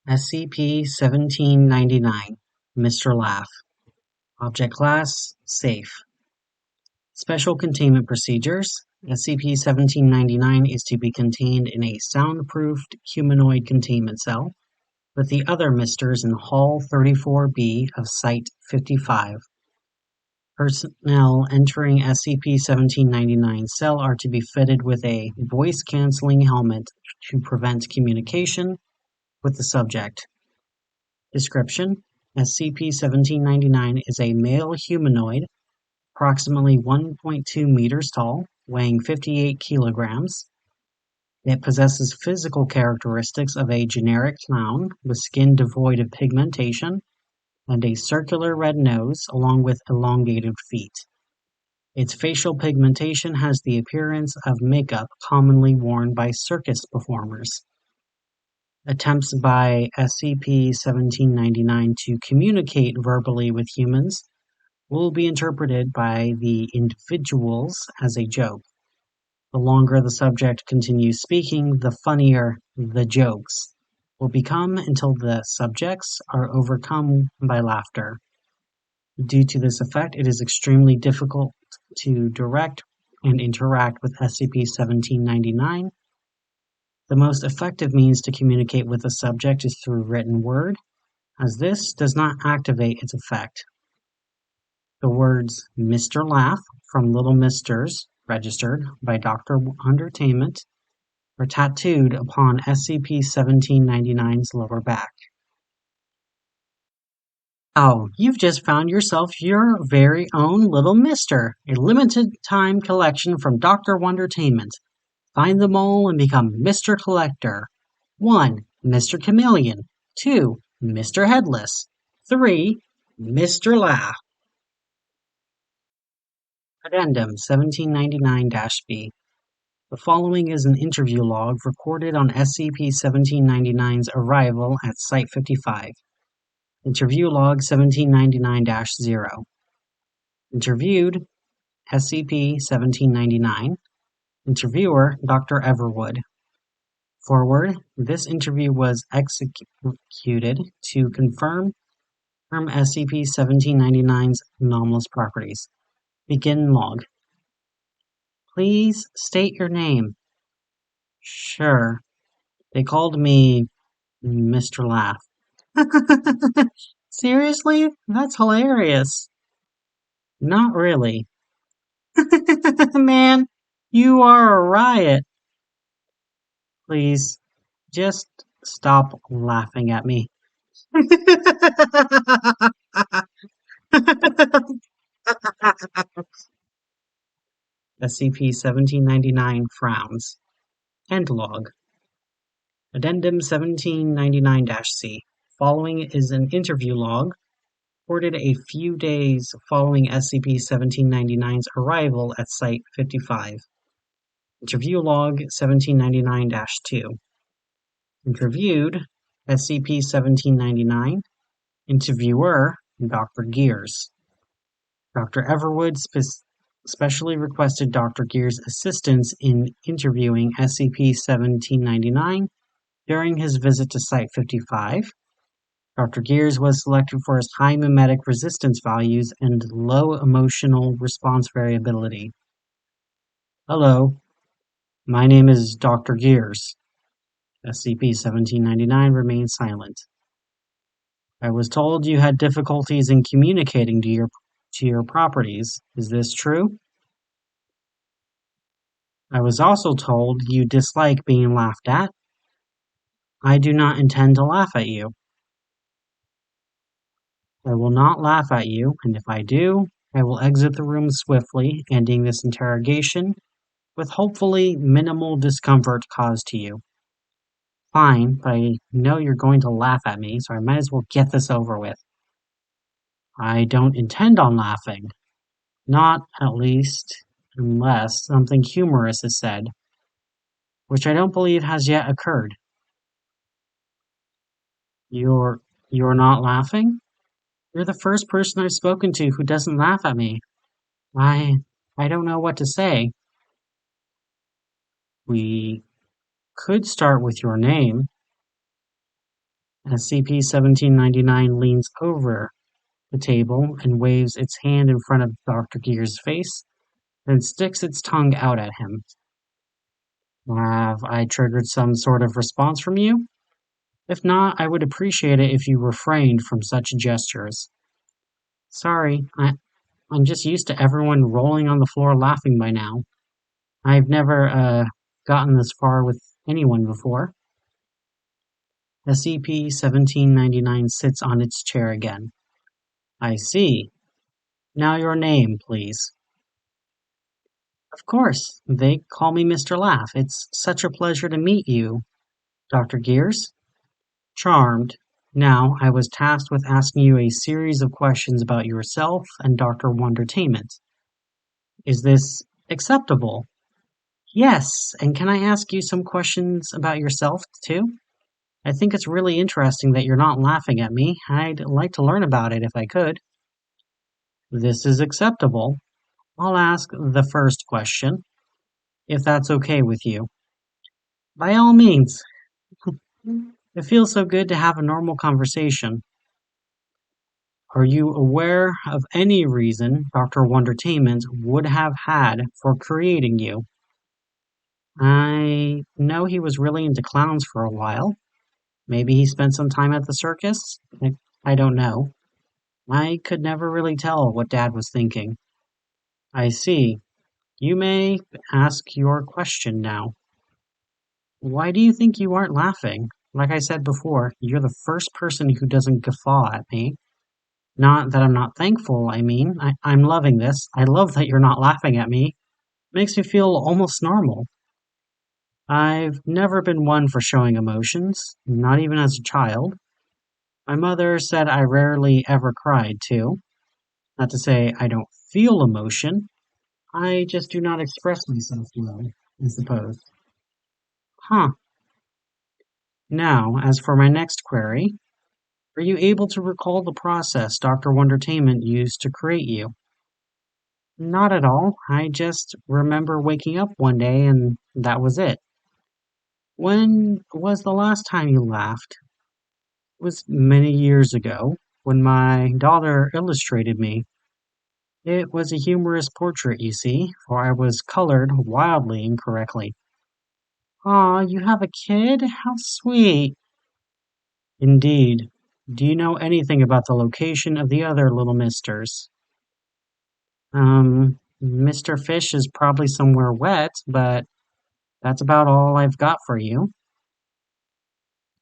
SCP-1799 Mr. Laugh. Object Class Safe. Special Containment Procedures. SCP-1799 is to be contained in a soundproofed humanoid containment cell with the other Misters in Hall 34B of Site-55. Personnel entering SCP-1799 cell are to be fitted with a voice-canceling helmet to prevent communication with the subject. Description: SCP-1799 is a male humanoid, approximately 1.2 meters tall, weighing 58 kilograms. It possesses physical characteristics of a generic clown, with skin devoid of pigmentation, and a circular red nose, along with elongated feet. Its facial pigmentation has the appearance of makeup commonly worn by circus performers. Attempts by SCP-1799 to communicate verbally with humans will be interpreted by the individuals as a joke. The longer the subject continues speaking, the funnier the jokes will become until the subjects are overcome by laughter. Due to this effect, it is extremely difficult to direct and interact with SCP-1799. The most effective means to communicate with the subject is through written word, as this does not activate its effect. The words "Mr. Laugh" from Little Misters, registered by Dr. Wondertainment, are tattooed upon SCP-1799's lower back. Oh, you've just found yourself your very own Little Mister, a limited-time collection from Dr. Wondertainment. Find them all and become Mr. Collector. 1. Mr. Chameleon. 2. Mr. Headless. 3. Mr. Laugh. Addendum 1799-B. The following is an interview log recorded on SCP-1799's arrival at Site-55. Interview log 1799-0. Interviewed SCP-1799. Interviewer Dr. Everwood. Forward: this interview was executed to confirm SCP-1799's anomalous properties. Begin log. Please state your name. Sure. They called me Mr. Laugh. Seriously? That's hilarious. Not really. Man, you are a riot. Please, just stop laughing at me. SCP-1799 frowns. End log. Addendum 1799-C. Following is an interview log recorded a few days following SCP-1799's arrival at Site-55. Interview log 1799-2. Interviewed SCP-1799. Interviewer Dr. Gears. Dr. Everwood specially requested Dr. Gears' assistance in interviewing SCP-1799 during his visit to Site-55. Dr. Gears was selected for his high memetic resistance values and low emotional response variability. Hello, my name is Dr. Gears. SCP-1799 remained silent. I was told you had difficulties in communicating to your properties. Is this true? I was also told you dislike being laughed at. I do not intend to laugh at you. I will not laugh at you, and if I do, I will exit the room swiftly, ending this interrogation with hopefully minimal discomfort caused to you. Fine, but I know you're going to laugh at me, so I might as well get this over with. I don't intend on laughing. Not, at least, unless something humorous is said, which I don't believe has yet occurred. You're not laughing? You're the first person I've spoken to who doesn't laugh at me. I don't know what to say. We could start with your name. SCP-1799 leans over the table and waves its hand in front of Dr. Gear's face, then sticks its tongue out at him. Have I triggered some sort of response from you? If not, I would appreciate it if you refrained from such gestures. Sorry, I'm just used to everyone rolling on the floor laughing by now. I've never, gotten this far with anyone before. SCP-1799 sits on its chair again. I see. Now your name, please. Of course, they call me Mr. Laugh. It's such a pleasure to meet you, Dr. Gears. Charmed. Now, I was tasked with asking you a series of questions about yourself and Dr. Wondertainment. Is this acceptable? Yes, and can I ask you some questions about yourself, too? I think it's really interesting that you're not laughing at me. I'd like to learn about it if I could. This is acceptable. I'll ask the first question, if that's okay with you. By all means. It feels so good to have a normal conversation. Are you aware of any reason Dr. Wondertainment would have had for creating you? I know he was really into clowns for a while. Maybe he spent some time at the circus? I don't know. I could never really tell what Dad was thinking. I see. You may ask your question now. Why do you think you aren't laughing? Like I said before, you're the first person who doesn't guffaw at me. Not that I'm not thankful, I mean. I'm loving this. I love that you're not laughing at me. Makes me feel almost normal. I've never been one for showing emotions, not even as a child. My mother said I rarely ever cried, too. Not to say I don't feel emotion. I just do not express myself well, I suppose. Huh. Now, as for my next query, are you able to recall the process Dr. Wondertainment used to create you? Not at all. I just remember waking up one day and that was it. When was the last time you laughed? It was many years ago, when my daughter illustrated me. It was a humorous portrait, you see, for I was colored wildly incorrectly. Aw, you have a kid? How sweet. Indeed. Do you know anything about the location of the other little misters? Mr. Fish is probably somewhere wet, but that's about all I've got for you.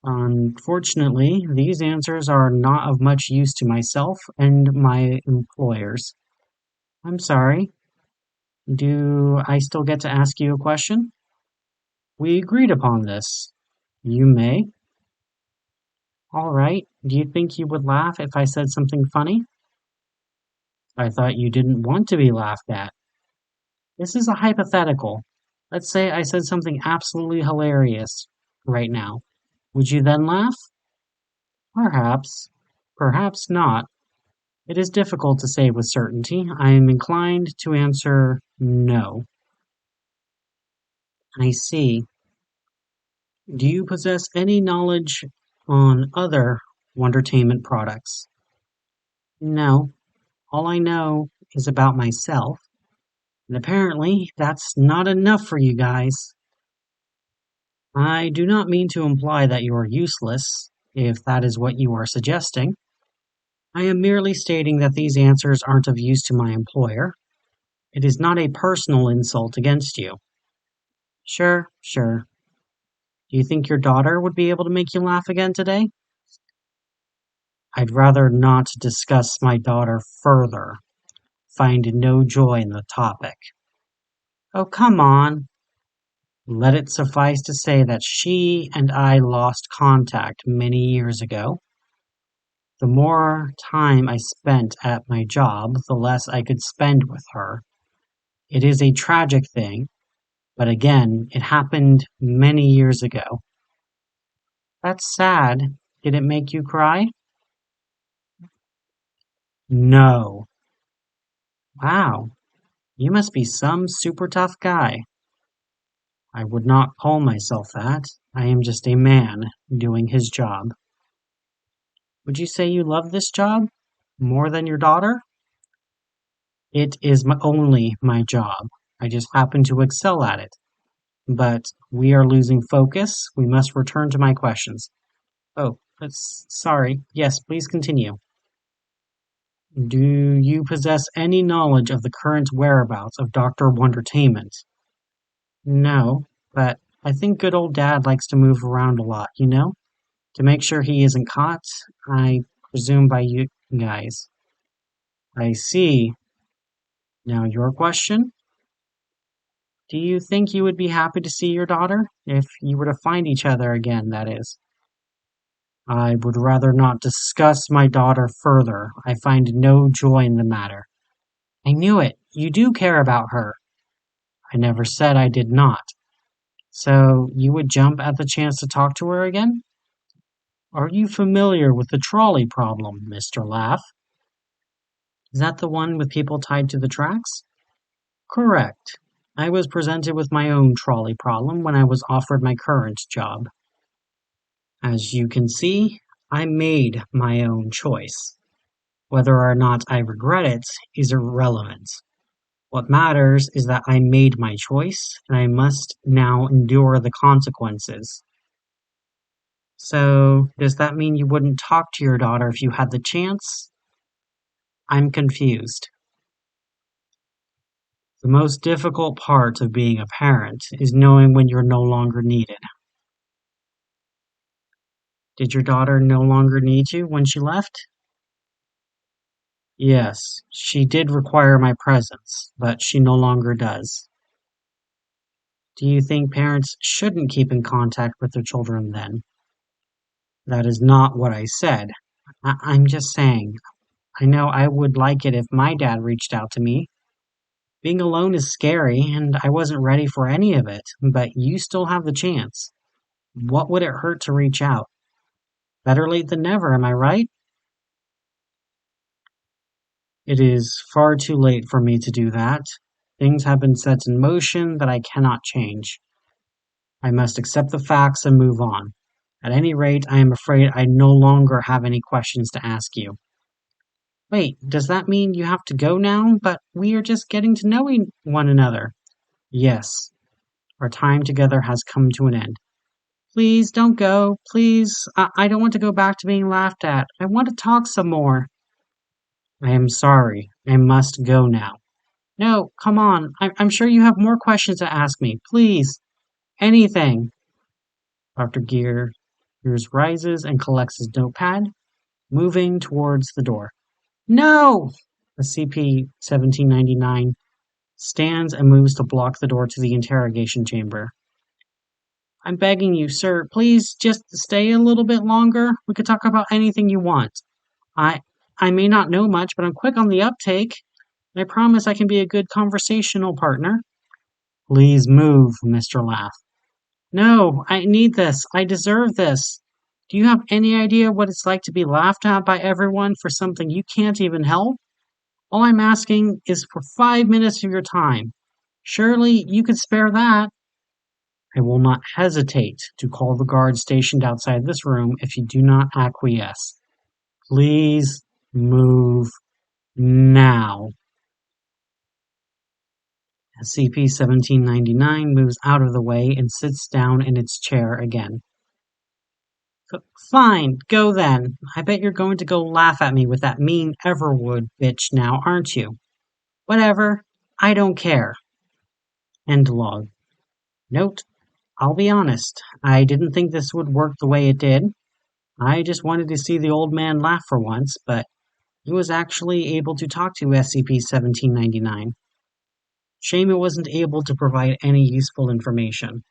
Unfortunately, these answers are not of much use to myself and my employers. I'm sorry. Do I still get to ask you a question? We agreed upon this. You may. All right. Do you think you would laugh if I said something funny? I thought you didn't want to be laughed at. This is a hypothetical. Let's say I said something absolutely hilarious right now. Would you then laugh? Perhaps. Perhaps not. It is difficult to say with certainty. I am inclined to answer no. I see. Do you possess any knowledge on other Wondertainment products? No. All I know is about myself. And apparently, that's not enough for you guys. I do not mean to imply that you are useless, if that is what you are suggesting. I am merely stating that these answers aren't of use to my employer. It is not a personal insult against you. Sure, sure. Do you think your daughter would be able to make you laugh again today? I'd rather not discuss my daughter further. Find no joy in the topic. Oh, come on. Let it suffice to say that she and I lost contact many years ago. The more time I spent at my job, the less I could spend with her. It is a tragic thing, but again, it happened many years ago. That's sad. Did it make you cry? No. Wow, you must be some super tough guy. I would not call myself that. I am just a man doing his job. Would you say you love this job more than your daughter? It is only my job. I just happen to excel at it. But we are losing focus. We must return to my questions. Oh, sorry. Yes, please continue. Do you possess any knowledge of the current whereabouts of Dr. Wondertainment? No, but I think good old Dad likes to move around a lot, to make sure he isn't caught, I presume by you guys. I see. Now your question? Do you think you would be happy to see your daughter? If you were to find each other again, that is. I would rather not discuss my daughter further. I find no joy in the matter. I knew it. You do care about her. I never said I did not. So you would jump at the chance to talk to her again? Are you familiar with the trolley problem, Mr. Laugh? Is that the one with people tied to the tracks? Correct. I was presented with my own trolley problem when I was offered my current job. As you can see, I made my own choice. Whether or not I regret it is irrelevant. What matters is that I made my choice, and I must now endure the consequences. So, does that mean you wouldn't talk to your daughter if you had the chance? I'm confused. The most difficult part of being a parent is knowing when you're no longer needed. Did your daughter no longer need you when she left? Yes, she did require my presence, but she no longer does. Do you think parents shouldn't keep in contact with their children then? That is not what I said. I'm just saying, I know I would like it if my dad reached out to me. Being alone is scary, and I wasn't ready for any of it, but you still have the chance. What would it hurt to reach out? Better late than never, am I right? It is far too late for me to do that. Things have been set in motion that I cannot change. I must accept the facts and move on. At any rate, I am afraid I no longer have any questions to ask you. Wait, does that mean you have to go now? But we are just getting to know one another. Yes, our time together has come to an end. Please don't go. Please, I don't want to go back to being laughed at. I want to talk some more. I am sorry. I must go now. No, come on. I'm sure you have more questions to ask me. Please. Anything. Dr. Gears rises and collects his notepad, moving towards the door. No! SCP-1799 stands and moves to block the door to the interrogation chamber. I'm begging you, sir, please just stay a little bit longer. We could talk about anything you want. I I may not know much, but I'm quick on the uptake. I promise I can be a good conversational partner. Please move, Mr. Laugh. No, I need this. I deserve this. Do you have any idea what it's like to be laughed at by everyone for something you can't even help? All I'm asking is for 5 minutes of your time. Surely you could spare that. I will not hesitate to call the guard stationed outside this room if you do not acquiesce. Please move now. SCP-1799 moves out of the way and sits down in its chair again. Fine, go then. I bet you're going to go laugh at me with that mean Everwood bitch now, aren't you? Whatever. I don't care. End log. Note, I'll be honest. I didn't think this would work the way it did. I just wanted to see the old man laugh for once, but he was actually able to talk to SCP-1799. Shame it wasn't able to provide any useful information.